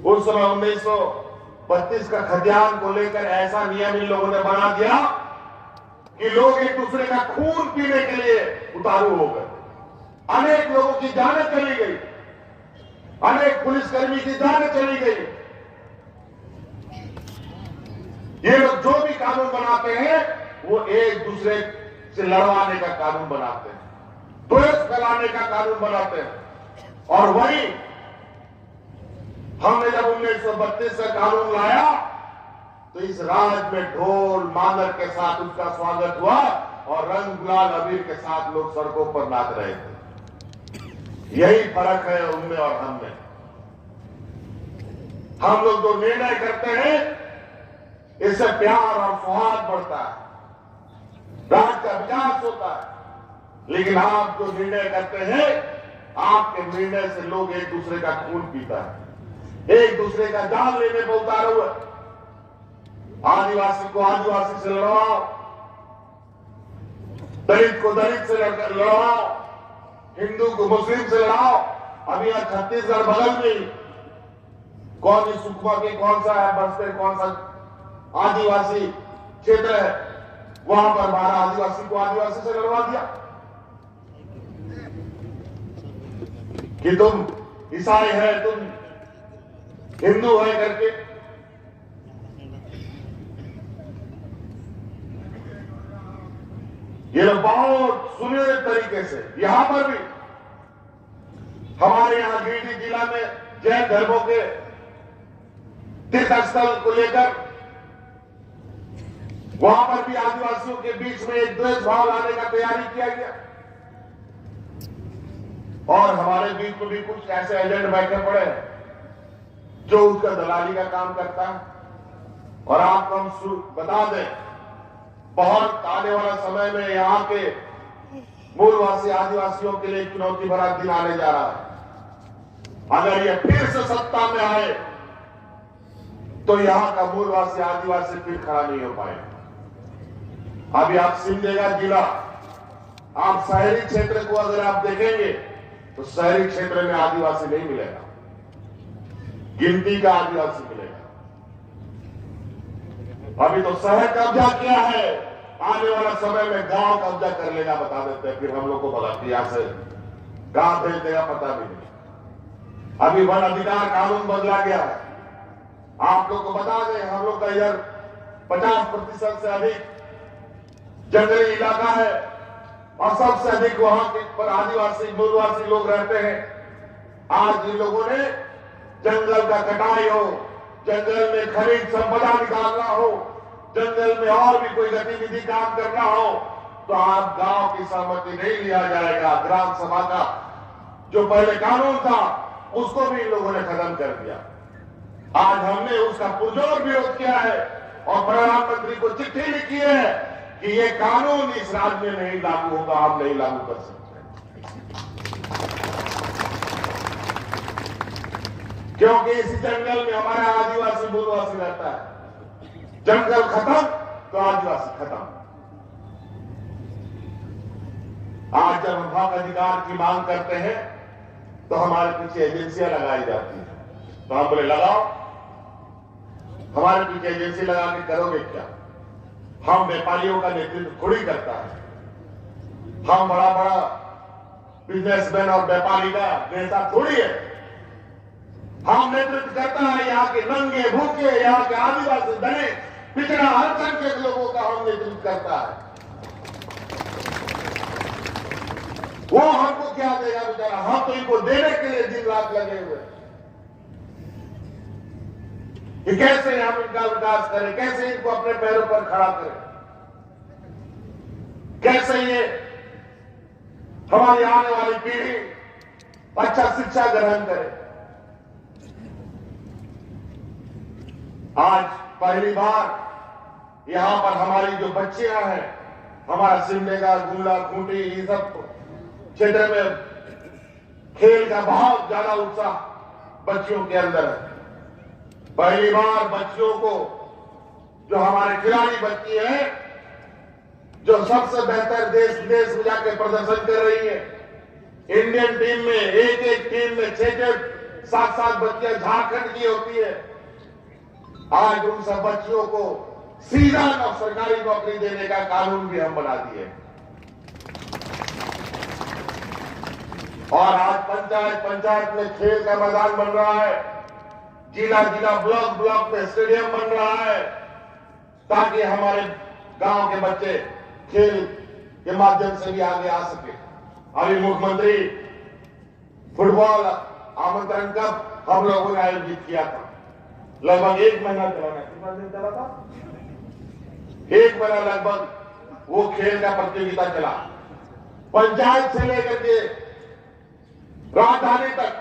उस समय 1932 का खतियान को लेकर ऐसा नियम इन लोगों ने बना दिया कि लोग एक दूसरे का खून पीने के लिए उतारू हो गए। अनेक लोगों की जानें चली गई, अनेक पुलिसकर्मी की जानें चली गई। ये लोग जो भी कानून बनाते हैं वो एक दूसरे से लड़वाने का कानून बनाते हैं, द्वेष फैलाने का कानून बनाते हैं। और वही हमने जब 1932 का कानून लाया तो इस राज्य में ढोल मांदर के साथ उसका स्वागत हुआ और रंग गुलाल अबीर के साथ लोग सड़कों पर नाच रहे थे। यही फर्क है उनमें और हम में। हम लोग जो निर्णय करते हैं इससे प्यार और सौहार्द बढ़ता है, राज्य का विकास होता है। लेकिन आप जो निर्णय करते हैं, आपके निर्णय से लोग एक दूसरे का खून पीता है, एक दूसरे का जान लेने पर उतारू है। आदिवासी को आदिवासी से लड़वाओ, दलित को दलित से लड़वाओ, हिंदू को मुस्लिम से लड़ाओ। अभी यहां छत्तीसगढ़ बगल में कौन सी सुकमा के कौन सा है, बस्तर कौन सा आदिवासी क्षेत्र है, वहां पर 12 आदिवासी को आदिवासी से लड़वा दिया कि तुम ईसाई है, तुम हिंदू है करके। ये लोग बहुत सुनियोजित तरीके से यहां पर भी, हमारे यहां गिरिडीह जिला में जैन धर्मों के तीर्थ स्थल को लेकर वहां पर भी आदिवासियों के बीच में एक द्वेष भाव लाने का तैयारी किया गया। और हमारे बीच में भी कुछ ऐसे एजेंट बैठे पड़े हैं जो उसका दलाली का काम करता है। और आपको हम बता दें, बहुत आने वाला समय में यहाँ के मूलवासी आदिवासियों के लिए चुनौती भरा दिन आने जा रहा है। अगर ये फिर से सत्ता में आए तो यहाँ का मूलवासी आदिवासी फिर खड़ा नहीं हो पाएगा। अभी आप सिमडेगा जिला, आप शहरी क्षेत्र को अगर आप देखेंगे तो शहरी क्षेत्र में आदिवासी नहीं मिलेगा, गिनती का आदिवासी मिलेगा। अभी तो शहर कब्जा किया है, आने वाला समय में गांव कब्जा कर लेगा, बता देते हैं। फिर हम लोग को पता कि यहां से गांव भेज देगा, पता भी नहीं। अभी वन अधिकार कानून बदला गया है। आप लोग को बता दें, हम लोग का इधर 50% से अधिक जंगली इलाका है और सबसे अधिक वहां के पर आदिवासी मूलवासी लोग रहते हैं। आज इन लोगों ने जंगल का कटाई हो, जंगल में खनिज संपदा निकालना हो, जंगल में और भी कोई गतिविधि काम करना हो, तो आप गांव की सहमति नहीं लिया जाएगा। ग्राम सभा का जो पहले कानून था उसको भी इन लोगों ने खत्म कर दिया। आज हमने उसका पुरजोर विरोध किया है और प्रधानमंत्री को चिट्ठी लिखी है कि ये कानून इस राज्य में नहीं लागू होगा, आप नहीं लागू कर सकते। क्योंकि इस जंगल में हमारा आदिवासी मूलवासी रहता है। जंगल खत्म तो आदिवासी खत्म। आज जब हम हक अधिकार की मांग करते हैं तो हमारे पीछे एजेंसियां लगाई जाती हैं। तो हम बोले लगाओ, हमारे पीछे एजेंसी लगा के करोगे क्या? हम व्यापारियों का नेतृत्व थोड़ी करता है। हम बड़ा बड़ा बिजनेसमैन और व्यापारी का नेता थोड़ी है। हम नेतृत्व करता है यहाँ के नंगे भूखे, यहाँ के आदिवासी दलित पिछड़ा अल्पसंख्यक लोगों का हम नेतृत्व करता है। वो हमको क्या देगा बेचारा? हम तो इनको देने के लिए दिन रात लगे हुए कि कैसे हम इनका विकास करें, कैसे इनको अपने पैरों पर खड़ा करें, कैसे ये हमारी आने वाली पीढ़ी अच्छा शिक्षा ग्रहण करे। आज पहली बार यहां पर हमारी जो बच्चियां हैं, हमारा सिमडेगा, गुमला, खूंटी, ये सब क्षेत्र में खेल का बहुत ज्यादा उत्साह बच्चियों के अंदर है। पहली बार बच्चियों को, जो हमारे खिलाड़ी बच्ची है, जो सबसे बेहतर देश विदेश में जाकर प्रदर्शन कर रही है, इंडियन टीम में एक टीम में 6-6 7-7 बच्चियां झारखंड की होती है। आज उन सब बच्चियों को सीधा सरकारी नौकरी देने का कानून भी हम बना दिए और आज पंचायत में खेल का मैदान बन रहा है, जिला ब्लॉक में स्टेडियम बन रहा है, ताकि हमारे गांव के बच्चे खेल के माध्यम से भी आगे आ सके। अभी मुख्यमंत्री फुटबॉल आमंत्रण कप हम लोगों ने आयोजित किया था, लगभग 1 महीना चला। कितना दिन चला था? 1 महीना लगभग वो खेल का प्रतियोगिता चला। पंचायत से लेकर के राजधानी तक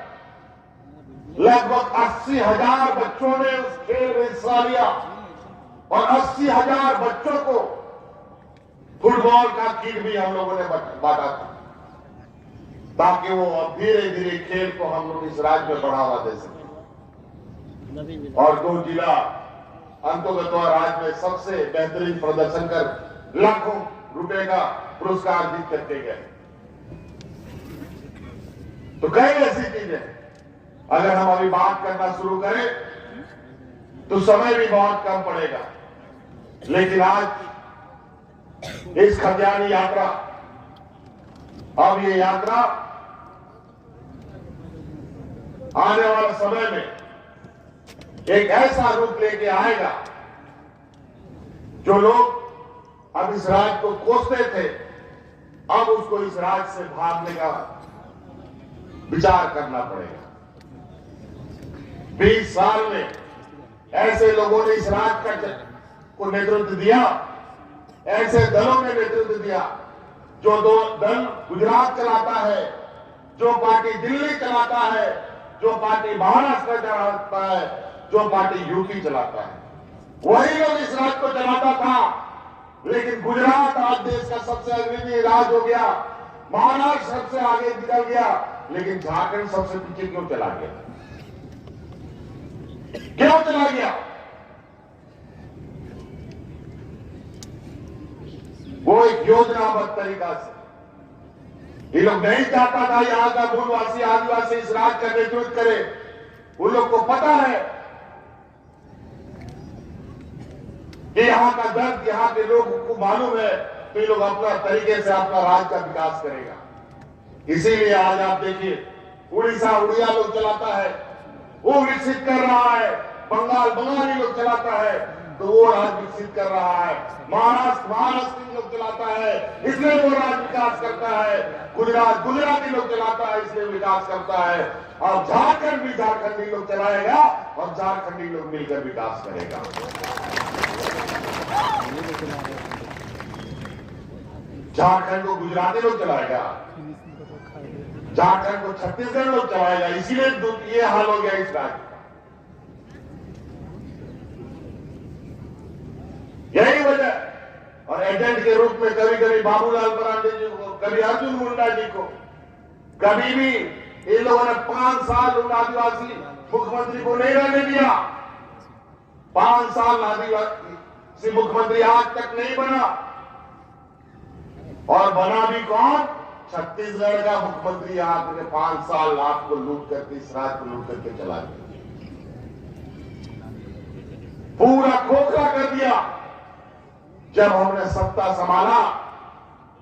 लगभग 80,000 बच्चों ने उस खेल में हिस्सा लिया और 80,000 बच्चों को फुटबॉल का किट भी हम लोगों ने बांटा था, ताकि वो अब धीरे धीरे खेल को हम लोग इस राज्य में बढ़ावा दे सके। और 2 जिला अंतर्गत राज्य में सबसे बेहतरीन प्रदर्शन कर लाखों रुपए का पुरस्कार जीत करके गए। तो कई ऐसी चीजें, अगर हम अभी बात करना शुरू करें तो समय भी बहुत कम पड़ेगा, लेकिन आज इस खतियानी यात्रा, अब ये यात्रा आने वाले समय में एक ऐसा रूप लेके आएगा, जो लोग अब इस राज्य को कोसते थे, अब उसको इस राज्य से भागने का विचार करना पड़ेगा। 20 साल में ऐसे लोगों ने इस राज्य को नेतृत्व दिया, ऐसे दलों ने नेतृत्व दिया, जो 2 दल गुजरात चलाता है, जो पार्टी दिल्ली चलाता है, जो पार्टी महाराष्ट्र चलाता है, जो पार्टी यूपी चलाता है, वही लोग इस राज्य को चलाता था। लेकिन गुजरात आज देश का सबसे अग्रणी राज्य हो गया, महाराष्ट्र सबसे आगे निकल गया, लेकिन झारखंड सबसे पीछे क्यों चला गया? क्यों चला गया? वो एक योजनाबद्ध तरीका से, ये लोग नहीं चाहता था यहां का मूलवासी आदिवासी इस राज्य का नेतृत्व करे। उन लोग को पता है कि यहाँ का दर्द यहाँ के लोगों को मालूम है, तो ये लोग अपना तरीके से अपना राज्य का विकास करेगा। इसीलिए आज आप देखिए, उड़ीसा उड़िया लोग चलाता है, वो विकसित कर रहा है। बंगाल बंगाली लोग चलाता है, तो वो राज्य विकसित कर रहा है। महाराष्ट्र महाराष्ट्र लोग चलाता है, इसलिए वो राज्य विकास करता है। गुजरात गुजराती लोग चलाता है, इसलिए विकास करता है। और झारखंड भी झारखंडी लोग चलाएगा, और झारखंडी लोग मिलकर विकास करेगा। झारखंड को गुजराती लोग चलाएगा, झारखंड को छत्तीसगढ़ लोग चलाएगा। इसीलिए ये हाल हो गया इस राज्य। यही वजह। और एजेंट के रूप में कभी कभी बाबूलाल मरांडी जी को, कभी अर्जुन मुंडा जी को, कभी भी इन लोगों ने 5 साल उन आदिवासी मुख्यमंत्री को नहीं रहने दिया। 5 साल आदिवासी मुख्यमंत्री आज तक नहीं बना। और बना भी कौन? छत्तीसगढ़ का मुख्यमंत्री। आपने 5 साल आपको लूट करके, इस राज्य को लूट करके चला दिया, पूरा खोखला कर दिया। जब हमने सत्ता संभाला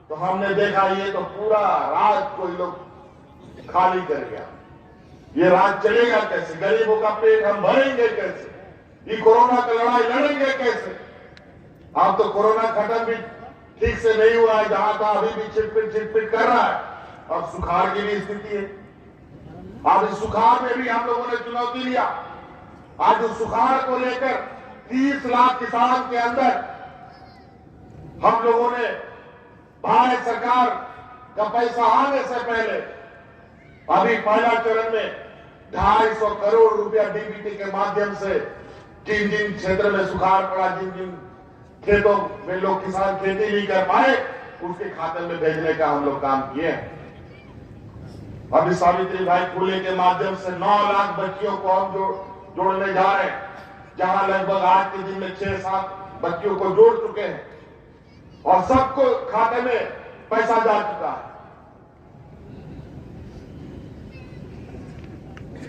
तो हमने देखा ये तो पूरा राज को ये लोग खाली कर गया। ये राज चलेगा कैसे? गरीबों का पेट हम भरेंगे कैसे? ये कोरोना का लड़ाई लड़ेंगे कैसे? अब तो कोरोना खत्म भी ठीक से नहीं हुआ है, जहां था अभी भी छिटपिट कर रहा है। अब सुखाड़ की भी स्थिति है। अब इस सुखाड़ में भी हम लोगों ने चुनौती लिया। आज उस सुखाड़ को लेकर 30 लाख किसान के अंदर हम लोगों ने भारत सरकार का पैसा आने से पहले अभी पहला चरण में 250 करोड़ रुपया डीबीटी के माध्यम से जिन जिन क्षेत्र में सुखाड़ पड़ा, जिन जिन खेतों में लोग किसान खेती नहीं कर पाए, उसके खाते में भेजने का हम लोग काम किए। अभी सावित्री भाई फूले के माध्यम से 9 लाख बच्चियों को हम जोड़ने जा रहे हैं, जहां लगभग आज के दिन में 6-7 बच्चियों को जोड़ चुके हैं और सबको खाते में पैसा जा चुका है।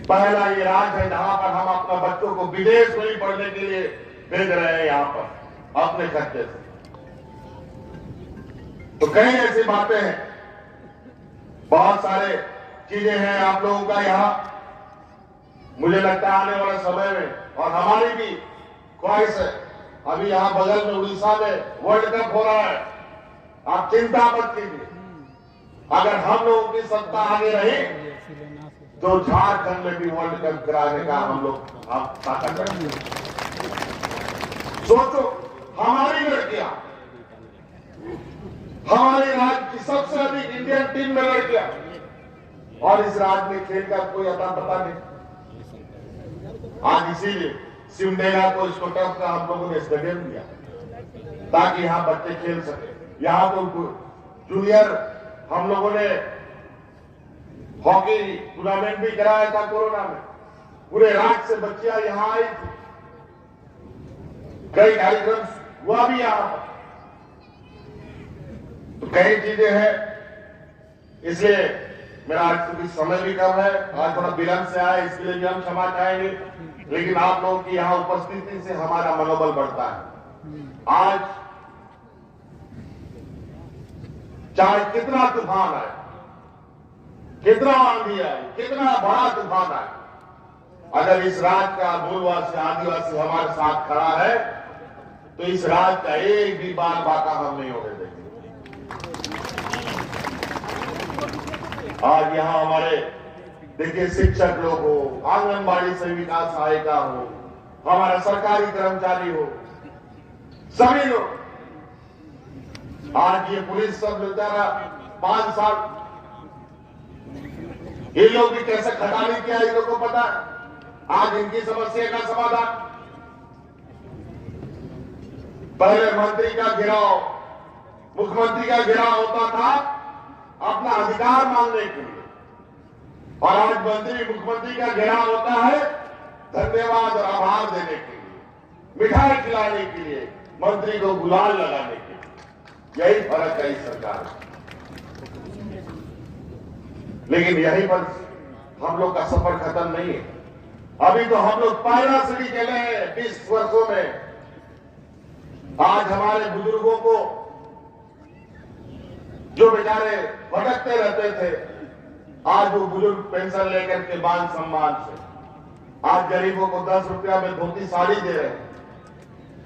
पहला ये राज्य है जहां पर हम अपना बच्चों को विदेश में ही पढ़ने के लिए भेज रहे हैं, यहां पर अपने खर्चे से। तो कई ऐसी बातें हैं, बहुत सारे चीजें हैं आप लोगों का यहाँ। मुझे लगता है आने वाले समय में, और हमारी भी ख्वाहिश है, अभी यहां बगल में उड़ीसा में वर्ल्ड कप हो रहा है, आप चिंता मत कीजिए। अगर हम लोगों की सत्ता आगे रही तो झारखंड में भी वर्ल्ड कप कराने का हम लोग ताकत रखेंगे। सोचो, हमारी लड़कियां, हमारे राज्य की सबसे अधिक इंडियन टीम में लड़कियां, और इस राज्य में खेल का कोई अता पता नहीं। आज इसीलिए सिमडेगा को, इसको टफ का हम लोगों ने स्टेडियम दिया ताकि यहां बच्चे खेल सके। यहां तो जूनियर हम लोगों ने हॉकी टूर्नामेंट भी कराया था कोरोना में। पूरे राज्य से बच्चियां यहां आई थी, कई कार्यक्रम हुआ भी यहां पर। तो कई चीजें हैं, इसलिए मेरा आज क्योंकि समय भी कम है, आज थोड़ा विलंब से आए, इसके लिए भी हम क्षमा चाहेंगे। लेकिन आप लोगों की यहां उपस्थिति से हमारा मनोबल बढ़ता है। आज चाहे कितना तूफान आए, कितना आंधी आए, कितना बड़ा तूफान आए, अगर इस राज्य का मूलवासी आदिवासी हमारे साथ खड़ा है तो इस राज्य का एक भी बाल बाका हम नहीं होने देंगे। आज यहां हमारे देखिए शिक्षक लोग हो, आंगनबाड़ी सेविका सहायिका हो, हमारा सरकारी कर्मचारी हो, सभी लोग। आज ये पुलिस सब बेचारा 5 साल, ये लोग भी कैसे खटाली किया इन लोगों को पता है। आज इनकी समस्या का समाधान, पहले मंत्री का घेराव, मुख्यमंत्री का घेराव होता था अपना अधिकार मांगने के लिए, और आज मंत्री मुख्यमंत्री का घेराव होता है धन्यवाद और आभार देने के लिए, मिठाई खिलाने के लिए, मंत्री को गुलाल लगाने के लिए। यही फर्क है इस सरकार में। लेकिन यहीं पर हम लोग का सफर खत्म नहीं है। अभी तो हम लोग पहला सीढ़ी चले हैं 20 वर्षों में। आज हमारे बुजुर्गों को जो बेचारे भटकते रहते थे, आज वो बुजुर्ग पेंशन लेकर के मान सम्मान से आज गरीबों को 10 रुपया में धोती साड़ी दे रहे हैं।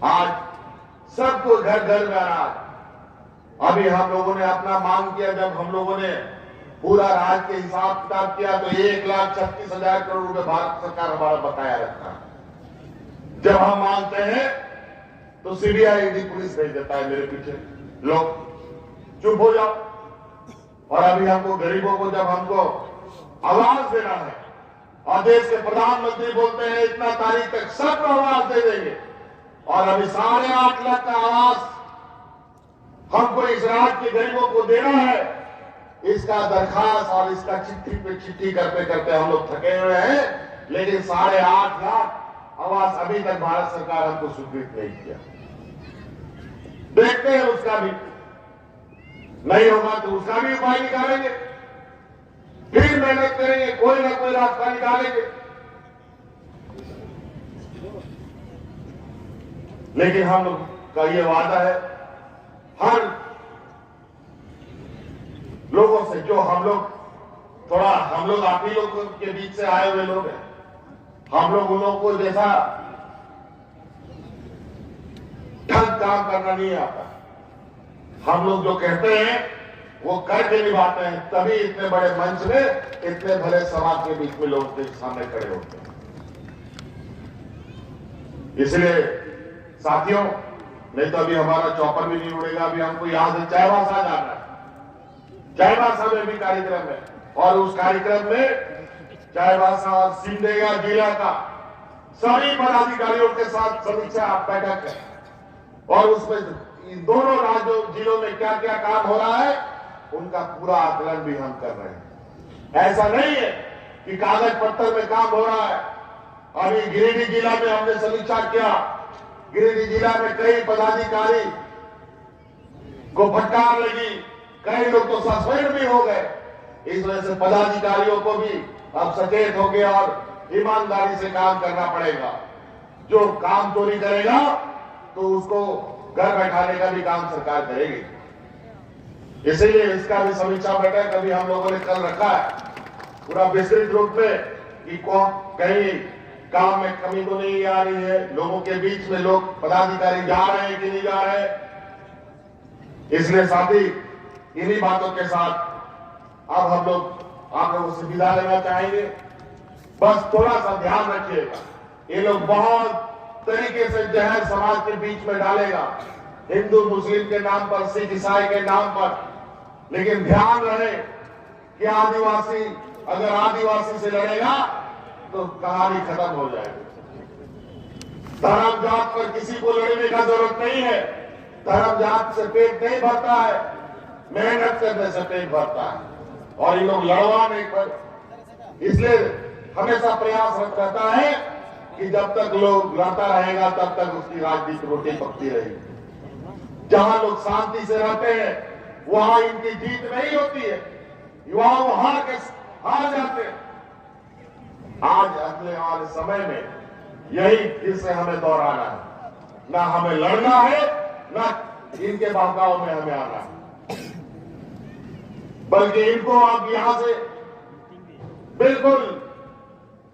आज सबको घर घर में अनाज। अभी हम लोगों ने अपना मांग किया, जब हम लोगों ने पूरा राज्य के हिसाब किताब किया तो 1,36,000 करोड़ रुपए भारत सरकार हमारा बकाया रखता है। जब हम मांगते हैं तो सीबीआई ईडी पुलिस भेज देता है मेरे पीछे, लोग चुप हो जाओ। और अभी हमको गरीबों को जब हमको आवाज देना है और देश के प्रधानमंत्री बोलते हैं इतना तारीख तक सबको आवाज दे देंगे, और अभी 8.5 लाख का आवाज हमको इस राज्य के गरीबों को देना है, इसका दरखास्त और इसका चिट्ठी पे चिट्ठी करते करते हम लोग थके हुए हैं। लेकिन 8.5 लाख आवाज अभी तक भारत सरकार हमको स्वीकृत नहीं किया। देखते हैं, उसका भी नहीं होगा तो उसका भी उपाय निकालेंगे, फिर मेहनत करेंगे, कोई ना कोई रास्ता निकालेंगे। लेकिन हम का ये वादा है हर लोगों से, जो हम लोग आप ही लोग के बीच से आए हुए लोग हैं, हम लोग उन लोगों को जैसा ढंग काम करना नहीं आता। हम लोग जो कहते हैं वो करके निभाते हैं, तभी इतने बड़े मंच में इतने भले समाज के बीच में लोग के सामने खड़े होते हैं। इसलिए साथियों, नहीं तो अभी हमारा चौपर भी नहीं उड़ेगा। अभी हमको यहां से चाईबासा जाना है, चाईबासा में भी कार्यक्रम है, और उस कार्यक्रम में चाईबासा और सिमडेगा जिला का सभी पदाधिकारियों के साथ समीक्षा बैठक है, और उसमें इन दोनों राज्यों जिलों में क्या क्या काम हो रहा है उनका पूरा आकलन भी हम कर रहे हैं। ऐसा नहीं है कि कागज पत्थर में काम हो रहा है। अभी गिरिडीह जिला में हमने समीक्षा किया, गिरिडीह जिला में कई पदाधिकारी को फटकार लगी, कई लोग तो सस्पेंड भी हो गए। इस वजह से पदाधिकारियों को भी अब सचेत हो गया और ईमानदारी से काम करना पड़ेगा। जो काम चोरी करेगा तो उसको घर बैठाने का भी काम सरकार करेगी। इसीलिए इसका भी समीक्षा बैठक अभी हम लोगों ने कल रखा है, पूरा विस्तृत रूप में, कि कहीं काम में कमी तो नहीं आ रही है, लोगों के बीच में लोग पदाधिकारी जा रहे हैं कि नहीं जा रहे। इसलिए साथी, इन्हीं बातों के साथ अब हम लोग आप लोगों से विदा लेना चाहेंगे। बस थोड़ा सा ध्यान रखिएगा, ये लोग बहुत तरीके से जहर समाज के बीच में डालेगा, हिंदू मुस्लिम के नाम पर, सिख ईसाई के नाम पर। लेकिन ध्यान रहे कि आदिवासी अगर आदिवासी से लड़ेगा तो कहानी खत्म हो जाएगी। धर्म जात पर किसी को लड़ने का जरूरत नहीं है। धर्म जात से पेट नहीं भरता है, मेहनत करने से पेट भरता है, और ये लोग लड़वा नहीं कर। इसलिए हमेशा प्रयास रहता है कि जब तक लोग लड़ता रहेगा तब तक उसकी राजनीतिक रोटी पकती रहेगी। जहां लोग शांति से रहते हैं वहां इनकी जीत नहीं होती है, वहां वो हार जाते हैं। आज अगले वाले समय में यही फिर से हमें दोहराना है, ना हमें लड़ना है, ना इनके बहकाव में हमें आना है, बल्कि इनको आप यहां से बिल्कुल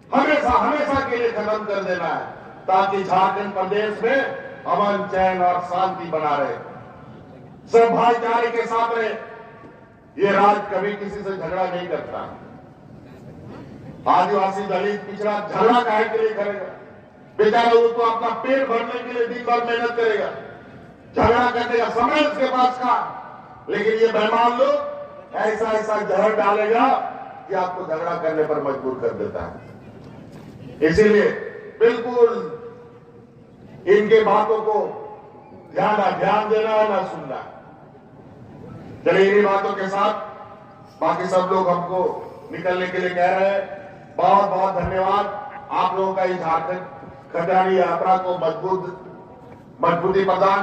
हमेशा के लिए खत्म कर देना है, ताकि झारखंड प्रदेश में अमन, चैन और शांति बना रहे, सब भाईचारे के साथ रहे। ये राज्य कभी किसी से झगड़ा नहीं करता। आदिवासी, दलित, पिछड़ा झगड़ा काहे के लिए करेगा? बेचारा वो तो अपना पेट भरने के लिए दिन भर मेहनत करेगा, झगड़ा करने का समय उसके पास का। लेकिन ये बेईमान लोग ऐसा जहर डालेगा कि आपको झगड़ा करने पर मजबूर कर देता है। इसीलिए बिल्कुल इनके बातों को ध्यान देना है, ना सुनना। चलिए, इन्हीं बातों के साथ बाकी सब लोग हमको निकलने के लिए कह रहे हैं। बहुत बहुत धन्यवाद आप लोगों का इस झारखंड खजानी यात्रा को मजबूती प्रदान